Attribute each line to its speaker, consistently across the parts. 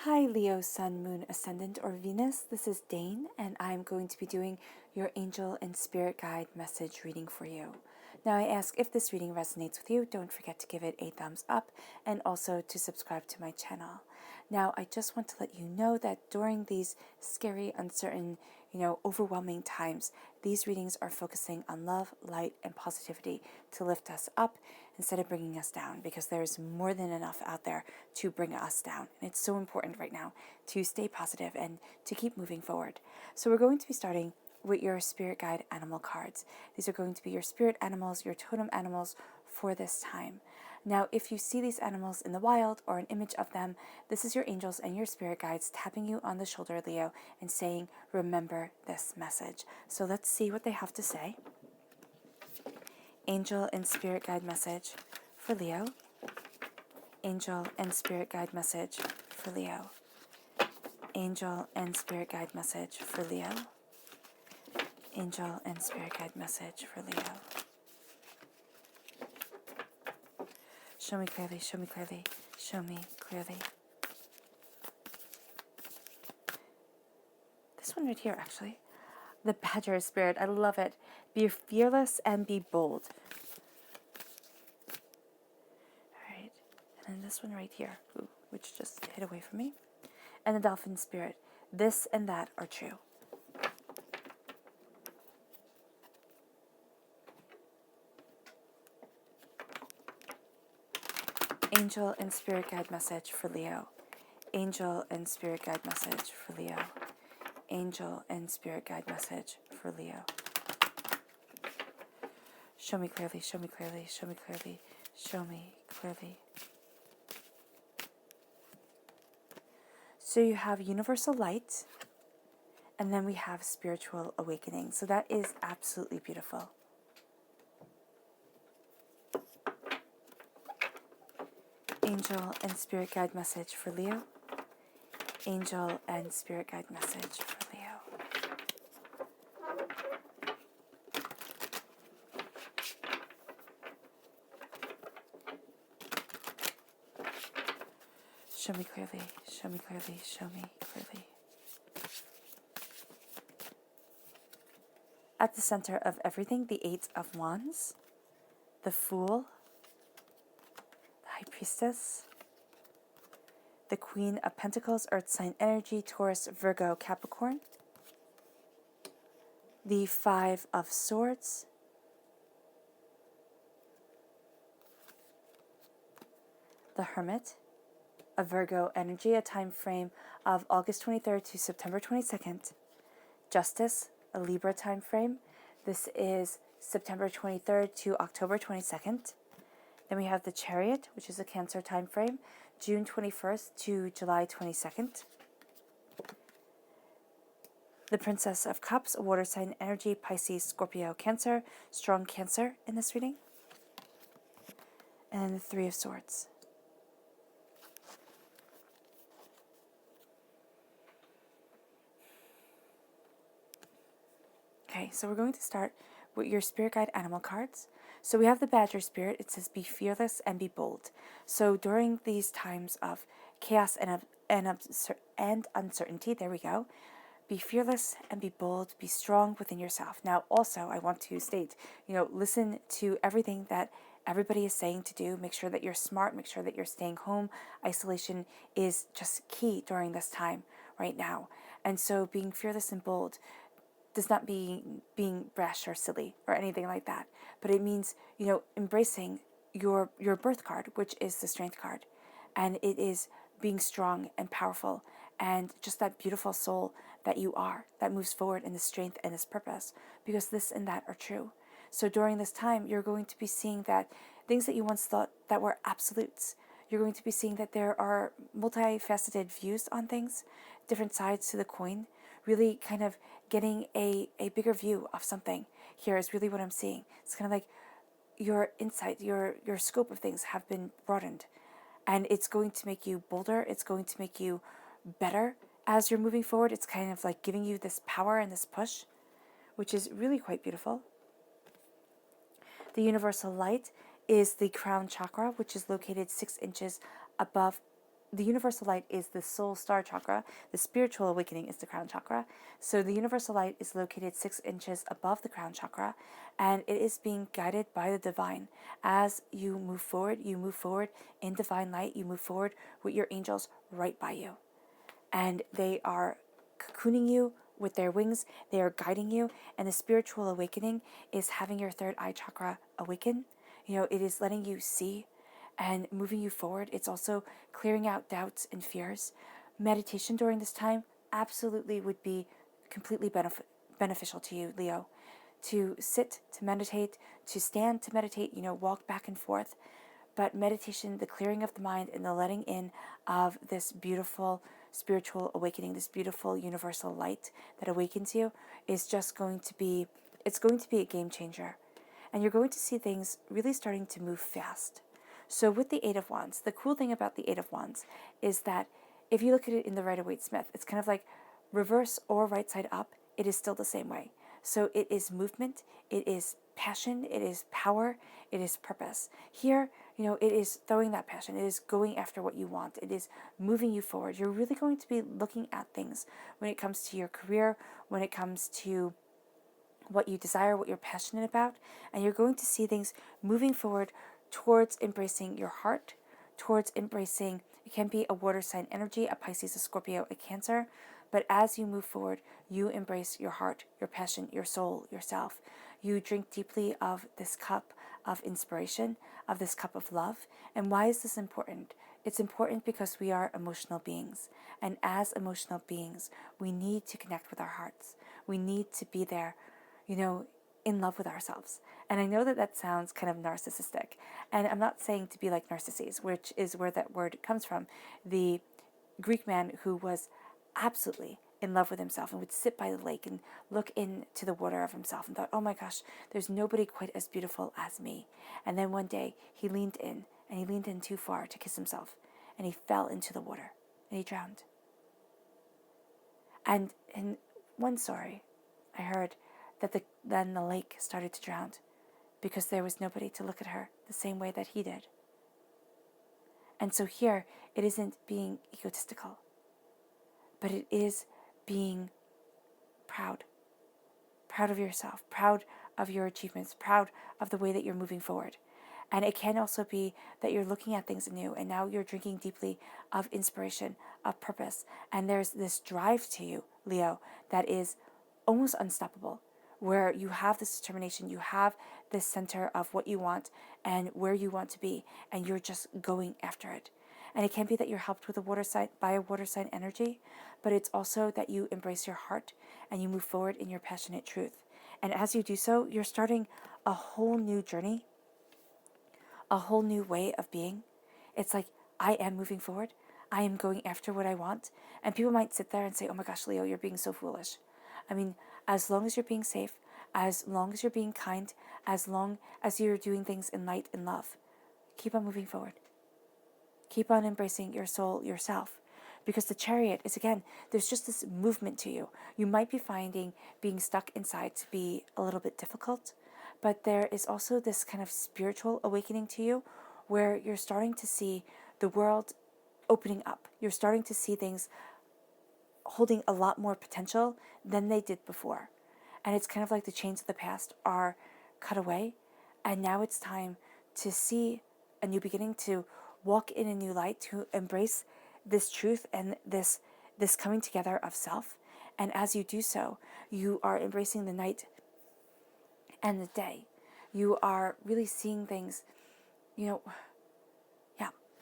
Speaker 1: Hi Leo, Sun, Moon, Ascendant, or Venus. This is Dane, and I'm going to be doing your angel and spirit guide message reading for you. Now, I ask if this reading resonates with you, don't forget to give it a thumbs up and also to subscribe to my channel. Now, I just want to let you know that during these scary, uncertain, overwhelming times, these readings are focusing on love, light, and positivity to lift us up instead of bringing us down, because there's more than enough out there to bring us down. And it's so important right now to stay positive and to keep moving forward. So we're going to be starting with your spirit guide animal cards. These are going to be your spirit animals, your totem animals for this time. Now, if you see these animals in the wild or an image of them, this is your angels and your spirit guides tapping you on the shoulder, Leo, and saying, remember this message. So let's see what they have to say. Angel and spirit guide message for Leo. Angel and spirit guide message for Leo. Angel and spirit guide message for Leo. Angel and spirit guide message for Leo. Show me clearly, show me clearly, show me clearly. This one right here, actually. The Badger spirit, I love it. Be fearless and be bold. All right, and then this one right here, which just hid away from me. And the Dolphin spirit, this and that are true. Angel and spirit guide message for Leo. Angel and spirit guide message for Leo. Angel and spirit guide message for Leo. Show me clearly, show me clearly, show me clearly, show me clearly. So you have universal light, and then we have spiritual awakening. So that is absolutely beautiful. Angel and spirit guide message for Leo. Angel and spirit guide message for Leo. Show me clearly, show me clearly, show me clearly. At the center of everything, the Eight of Wands, the Fool, the High Priestess, the Queen of Pentacles, Earth sign energy, Taurus, Virgo, Capricorn, the Five of Swords, the Hermit, a Virgo energy, a time frame of August 23rd to September 22nd, Justice, a Libra time frame. This is September 23rd to October 22nd. Then we have the Chariot, which is a Cancer time frame, June 21st to July 22nd. The Princess of Cups, a water sign energy, Pisces, Scorpio, Cancer, strong Cancer in this reading. And the Three of Swords. Okay, so we're going to start with your spirit guide animal cards. So we have the Badger spirit. It says be fearless and be bold. So during these times of chaos and uncertainty, there we go. Be fearless and be bold. Be strong within yourself. Now, also, I want to state, listen to everything that everybody is saying to do. Make sure that you're smart. Make sure that you're staying home. Isolation is just key during this time right now. And so being fearless and bold does not mean being brash or silly or anything like that, but it means, embracing your birth card, which is the Strength card, and it is being strong and powerful and just that beautiful soul that you are, that moves forward in this strength and this purpose, because this and that are true. So during this time, you're going to be seeing that things that you once thought that were absolutes, you're going to be seeing that there are multifaceted views on things, different sides to the coin, really kind of getting a bigger view of something here is really what I'm seeing. It's kind of like your insight, your scope of things have been broadened. And it's going to make you bolder. It's going to make you better as you're moving forward. It's kind of like giving you this power and this push, which is really quite beautiful. The universal light is the crown chakra, which is located 6 inches above the universal light is the soul star chakra. The spiritual awakening is the crown chakra. So the universal light is located 6 inches above the crown chakra, and it is being guided by the divine. As you move forward in divine light, you move forward with your angels right by you. And they are cocooning you with their wings, they are guiding you, and the spiritual awakening is having your third eye chakra awaken. It is letting you see and moving you forward. It's also clearing out doubts and fears. Meditation during this time absolutely would be completely beneficial to you, Leo. To sit, to meditate, to stand, to meditate, walk back and forth. But meditation, the clearing of the mind and the letting in of this beautiful spiritual awakening, this beautiful universal light that awakens you, is just it's going to be a game changer. And you're going to see things really starting to move fast. So with the Eight of Wands, the cool thing about the Eight of Wands is that if you look at it in the Rider-Waite-Smith, it's kind of like reverse or right side up, it is still the same way. So it is movement, it is passion, it is power, it is purpose. Here, it is throwing that passion, it is going after what you want, it is moving you forward. You're really going to be looking at things when it comes to your career, when it comes to what you desire, what you're passionate about, and you're going to see things moving forward towards embracing your heart, towards embracing, it can be a water sign energy, a Pisces, a Scorpio, a Cancer, but as you move forward, you embrace your heart, your passion, your soul, yourself. You drink deeply of this cup of inspiration, of this cup of love. And why is this important? It's important because we are emotional beings. And as emotional beings, we need to connect with our hearts. We need to be there, in love with ourselves. And I know that that sounds kind of narcissistic. And I'm not saying to be like Narcissus, which is where that word comes from. The Greek man who was absolutely in love with himself and would sit by the lake and look into the water of himself and thought, oh my gosh, there's nobody quite as beautiful as me. And then one day he leaned in, and he leaned in too far to kiss himself, and he fell into the water and he drowned. And in one story, I heard that then the lake started to drown because there was nobody to look at her the same way that he did. And so here, it isn't being egotistical, but it is being proud of yourself, proud of your achievements, proud of the way that you're moving forward. And it can also be that you're looking at things anew, and now you're drinking deeply of inspiration, of purpose. And there's this drive to you, Leo, that is almost unstoppable, where you have this determination, you have this center of what you want and where you want to be, and you're just going after it. And it can be that you're helped with a water sign by a water sign energy, but it's also that you embrace your heart and you move forward in your passionate truth. And as you do so, you're starting a whole new journey, a whole new way of being. It's like, I am moving forward. I am going after what I want. And people might sit there and say, oh my gosh, Leo, you're being so foolish. I mean, as long as you're being safe, as long as you're being kind, as long as you're doing things in light and love, keep on moving forward. Keep on embracing your soul, yourself. Because the Chariot is, again, there's just this movement to you. You might be finding being stuck inside to be a little bit difficult, but there is also this kind of spiritual awakening to you where you're starting to see the world opening up. You're starting to see things holding a lot more potential than they did before. And it's kind of like the chains of the past are cut away, and now it's time to see a new beginning, to walk in a new light, to embrace this truth and this coming together of self. And as you do so, you are embracing the night and the day. You are really seeing things, yeah.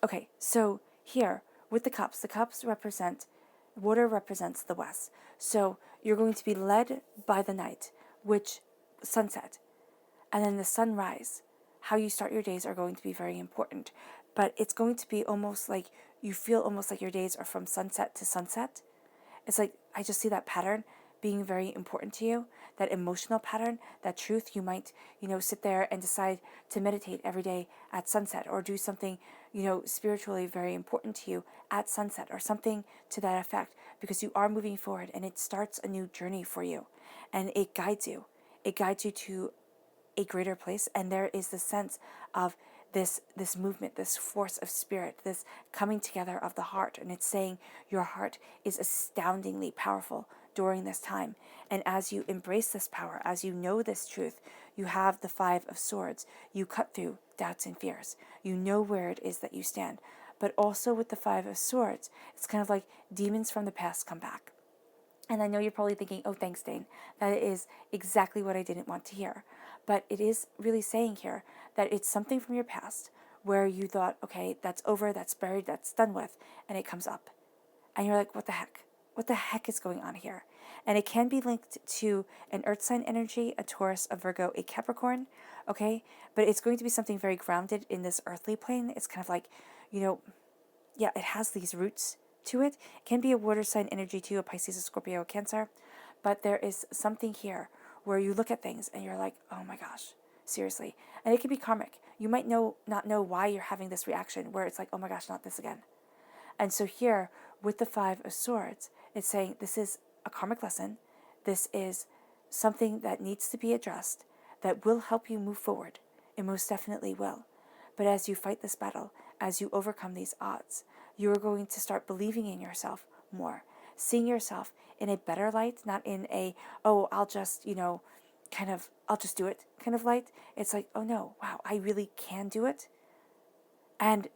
Speaker 1: Okay, so here with the cups represent, water represents the west. So you're going to be led by the night, which sunset, and then the sunrise. How you start your days are going to be very important, but it's going to be almost like you feel almost like your days are from sunset to sunset. It's like, I just see that pattern being very important to you, that emotional pattern, that truth. You might, sit there and decide to meditate every day at sunset, or do something, spiritually very important to you at sunset, or something to that effect, because you are moving forward and it starts a new journey for you, and it guides you. It guides you to a greater place, and there is the sense of this movement, this force of spirit, this coming together of the heart. And it's saying your heart is astoundingly powerful during this time. And as you embrace this power, as you know this truth, you have the Five of Swords. You cut through doubts and fears. You know where it is that you stand. But also with the Five of Swords, it's kind of like demons from the past come back. And I know you're probably thinking, oh, thanks, Dane. That is exactly what I didn't want to hear. But it is really saying here that it's something from your past where you thought, okay, that's over, that's buried, that's done with, and it comes up. And you're like, what the heck? What the heck is going on here? And it can be linked to an earth sign energy, a Taurus, a Virgo, a Capricorn, okay? But it's going to be something very grounded in this earthly plane. It's kind of like, yeah, it has these roots to it. It can be a water sign energy too, a Pisces, a Scorpio, a Cancer. But there is something here where you look at things and you're like, oh my gosh, seriously. And it can be karmic. You might not know why you're having this reaction where it's like, oh my gosh, not this again. And so here, with the Five of Swords, it's saying this is a karmic lesson. This is something that needs to be addressed, that will help you move forward. It most definitely will. But as you fight this battle, as you overcome these odds, you are going to start believing in yourself more, seeing yourself in a better light, not in a, oh, I'll just, I'll just do it kind of light. It's like, oh no, wow, I really can do it. And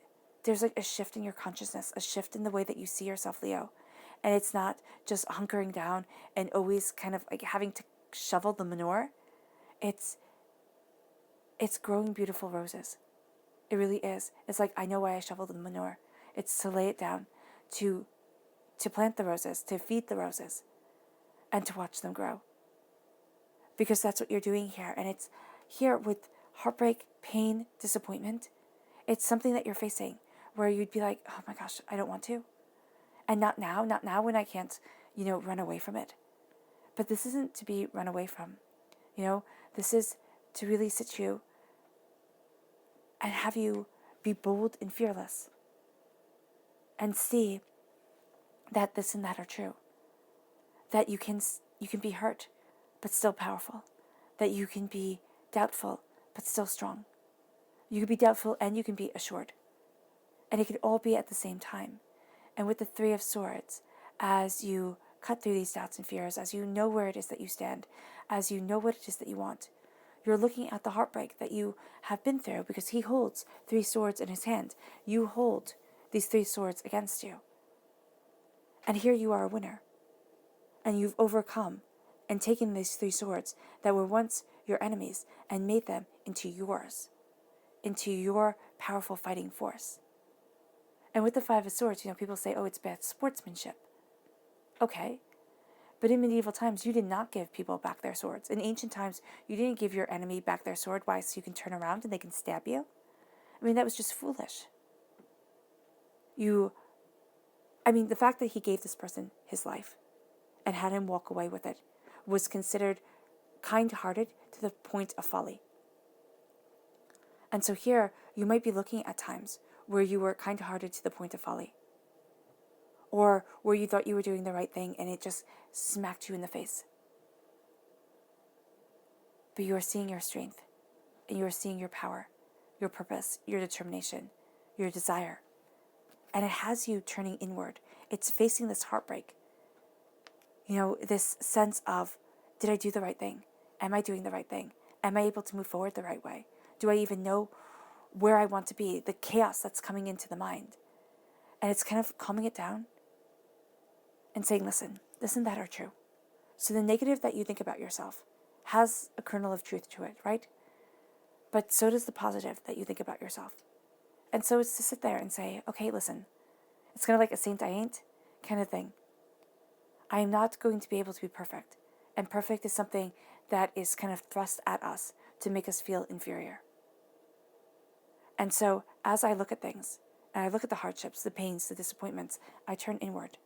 Speaker 1: there's like a shift in your consciousness, a shift in the way that you see yourself, Leo. And it's not just hunkering down and always kind of like having to shovel the manure. It's growing beautiful roses. It really is. It's like, I know why I shoveled the manure. It's to lay it down, to plant the roses, to feed the roses, and to watch them grow. Because that's what you're doing here. And it's here with heartbreak, pain, disappointment. It's something that you're facing where you'd be like, oh my gosh, I don't want to. And not now when I can't, run away from it. But this isn't to be run away from. This is to really sit you and have you be bold and fearless and see that this and that are true. That you can be hurt, but still powerful. That you can be doubtful, but still strong. You can be doubtful and you can be assured. And it can all be at the same time. And with the Three of Swords, as you cut through these doubts and fears, as you know where it is that you stand, as you know what it is that you want, you're looking at the heartbreak that you have been through because he holds 3 swords in his hand. You hold these 3 swords against you. And here you are a winner. And you've overcome and taken these 3 swords that were once your enemies and made them into yours, into your powerful fighting force. And with the Five of Swords, people say, oh, it's bad sportsmanship. Okay. But in medieval times, you did not give people back their swords. In ancient times, you didn't give your enemy back their sword. Why? So you can turn around and they can stab you? I mean, that was just foolish. The fact that he gave this person his life and had him walk away with it was considered kind-hearted to the point of folly. And so here, you might be looking at times where you were kind-hearted to the point of folly. Or where you thought you were doing the right thing and it just smacked you in the face. But you are seeing your strength, and you are seeing your power, your purpose, your determination, your desire. And it has you turning inward. It's facing this heartbreak. This sense of, did I do the right thing? Am I doing the right thing? Am I able to move forward the right way? Do I even know where I want to be? The chaos that's coming into the mind. And it's kind of calming it down and saying, listen, this and that are true. So the negative that you think about yourself has a kernel of truth to it, right? But so does the positive that you think about yourself. And so it's to sit there and say, okay, listen, it's kind of like a saint I ain't kind of thing. I am not going to be able to be perfect. And perfect is something that is kind of thrust at us to make us feel inferior. And so as I look at things, and I look at the hardships, the pains, the disappointments, I turn inward.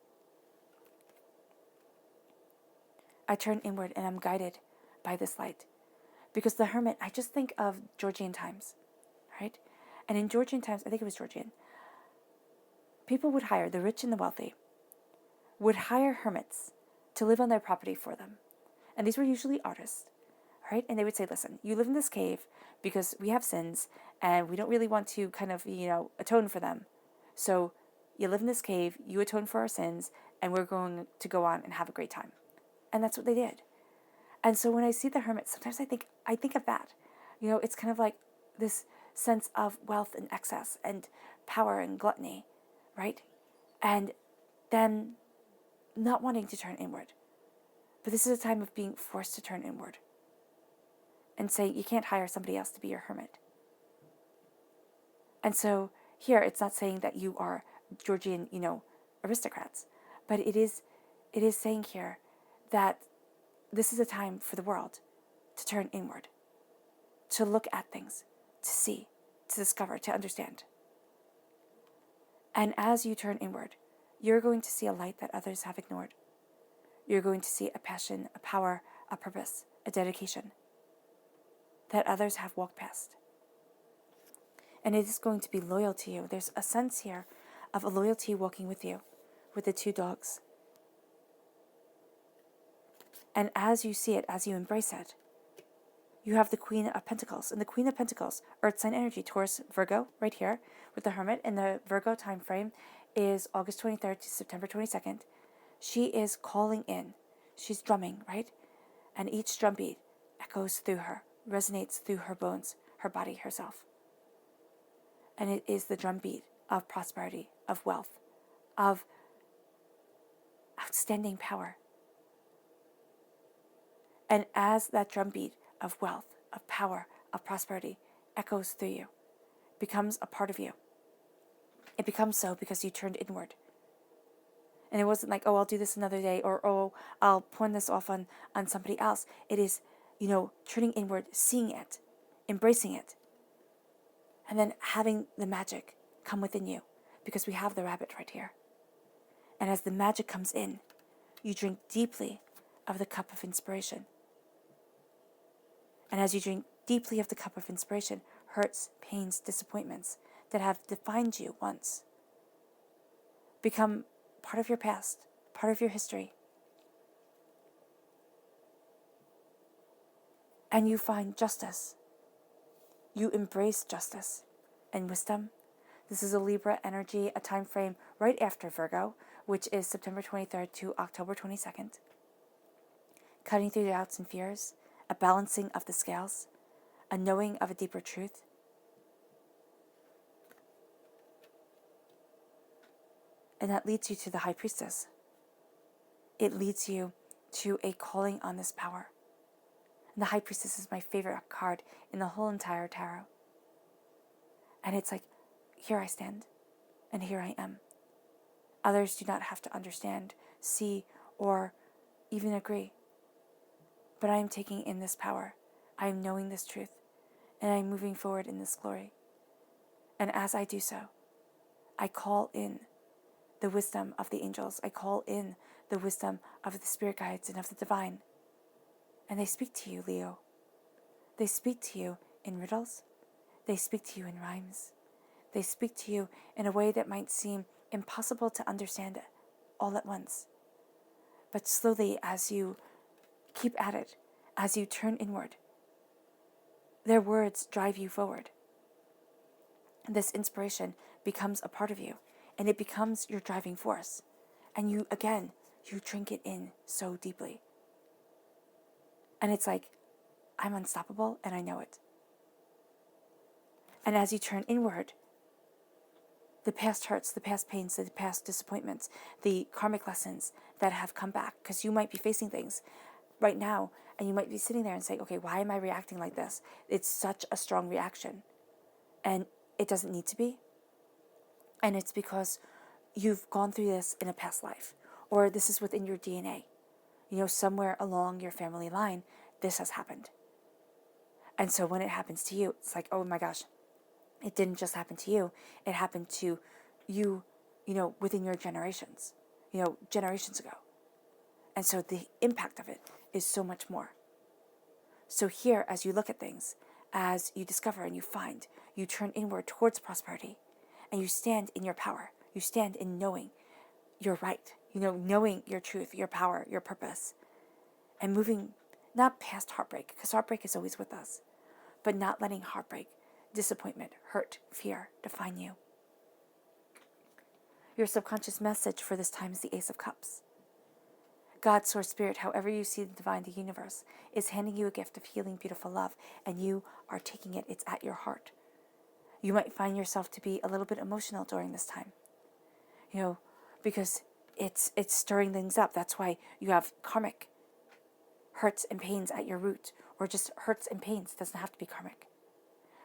Speaker 1: I turn inward and I'm guided by this light. Because the hermit, I just think of Georgian times, right? And in Georgian times, I think it was Georgian, people would hire, the rich and the wealthy, would hire hermits to live on their property for them. And these were usually artists. right? And they would say, listen, you live in this cave because we have sins and we don't really want to kind of, atone for them. So you live in this cave, you atone for our sins, and we're going to go on and have a great time. And that's what they did. And so when I see the hermit, sometimes I think of that. It's kind of like this sense of wealth and excess and power and gluttony, right? And then not wanting to turn inward. But this is a time of being forced to turn inward and say you can't hire somebody else to be your hermit. And so here it's not saying that you are Georgian, aristocrats, but it is saying here that this is a time for the world to turn inward, to look at things, to see, to discover, to understand. And as you turn inward, you're going to see a light that others have ignored. You're going to see a passion, a power, a purpose, a dedication that others have walked past. And it is going to be loyal to you. There's a sense here of a loyalty walking with you, with the two dogs. And as you see it, as you embrace it, you have the Queen of Pentacles. And the Queen of Pentacles, Earth sign energy, Taurus, Virgo, right here, with the Hermit. And the Virgo time frame is August 23rd to September 22nd. She is calling in. She's drumming, right? And each drum beat echoes through her, resonates through her bones, her body, herself. And it is the drumbeat of prosperity, of wealth, of outstanding power. And as that drumbeat of wealth, of power, of prosperity echoes through you, becomes a part of you, it becomes so because you turned inward. And it wasn't like, oh, I'll do this another day, or, oh, I'll pawn this off on somebody else. It is, turning inward, seeing it, embracing it, and then having the magic come within you, because we have the rabbit right here. And as the magic comes in, you drink deeply of the cup of inspiration. And as you drink deeply of the cup of inspiration, hurts, pains, disappointments that have defined you once become part of your past, part of your history. And you find justice. You embrace justice and wisdom. This is a Libra energy, a time frame right after Virgo, which is September 23rd to October 22nd. Cutting through doubts and fears, a balancing of the scales, a knowing of a deeper truth. And that leads you to the High Priestess. It leads you to a calling on this power. And the High Priestess is my favorite card in the whole entire tarot. And it's like, here I stand, and here I am. Others do not have to understand, see, or even agree. But I am taking in this power. I am knowing this truth, and I am moving forward in this glory. And as I do so, I call in the wisdom of the angels. I call in the wisdom of the spirit guides and of the divine. And they speak to you, Leo. They speak to you in riddles. They speak to you in rhymes. They speak to you in a way that might seem impossible to understand all at once. But slowly, as you keep at it, as you turn inward, their words drive you forward. This inspiration becomes a part of you, and it becomes your driving force. And you drink it in so deeply. And it's like, I'm unstoppable, and I know it. And as you turn inward, the past hurts, the past pains, the past disappointments, the karmic lessons that have come back, because you might be facing things right now, and you might be sitting there and saying, okay, why am I reacting like this? It's such a strong reaction. And it doesn't need to be. And it's because you've gone through this in a past life, or this is within your DNA. Somewhere along your family line, this has happened. And so when it happens to you, it's like, oh my gosh, it didn't just happen to you. It happened to you, within your generations, generations ago. And so the impact of it is so much more. So here, as you look at things, as you discover and you find, you turn inward towards prosperity, and you stand in your power. You stand in knowing you're right, knowing your truth, your power, your purpose, and moving Not past heartbreak, because heartbreak is always with us, but not letting heartbreak, disappointment, hurt, fear define you. Your subconscious message for this time is the Ace of Cups. God, Source, Spirit, however you see the divine, the universe, is handing you a gift of healing, beautiful love, and you are taking it. It's at your heart. You might find yourself to be a little bit emotional during this time, because it's stirring things up. That's why you have karmic hurts and pains at your root, or just hurts and pains. It doesn't have to be karmic.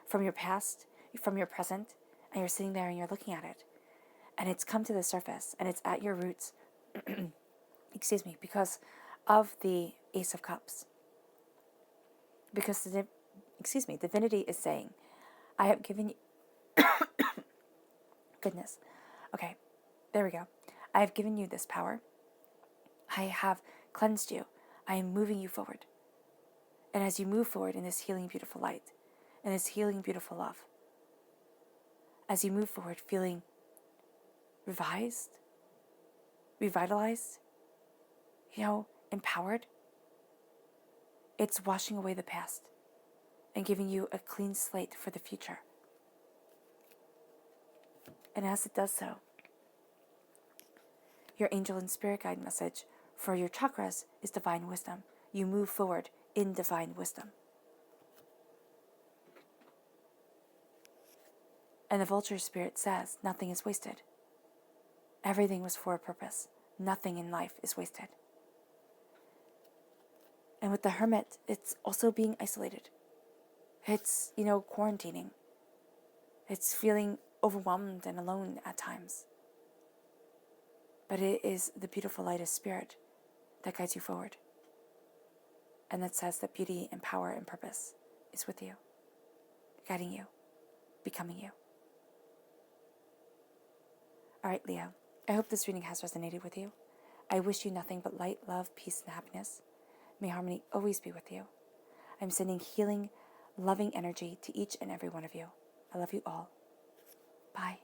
Speaker 1: From your past, from your present, and you're sitting there and you're looking at it, and it's come to the surface, and it's at your roots, because of the Ace of Cups. Because divinity is saying, I have given you, goodness, okay, there we go. I have given you this power. I have cleansed you. I am moving you forward. And as you move forward in this healing, beautiful light, in this healing, beautiful love, as you move forward feeling revised, revitalized, empowered, it's washing away the past and giving you a clean slate for the future. And as it does so, your angel and spirit guide message for your chakras is divine wisdom. You move forward in divine wisdom. And the vulture spirit says nothing is wasted. Everything was for a purpose. Nothing in life is wasted. And with the hermit, it's also being isolated. It's, quarantining. It's feeling overwhelmed and alone at times. But it is the beautiful light of spirit that guides you forward. And that says that beauty and power and purpose is with you, guiding you, becoming you. All right, Leo, I hope this reading has resonated with you. I wish you nothing but light, love, peace, and happiness. May harmony always be with you. I'm sending healing, loving energy to each and every one of you. I love you all. Bye.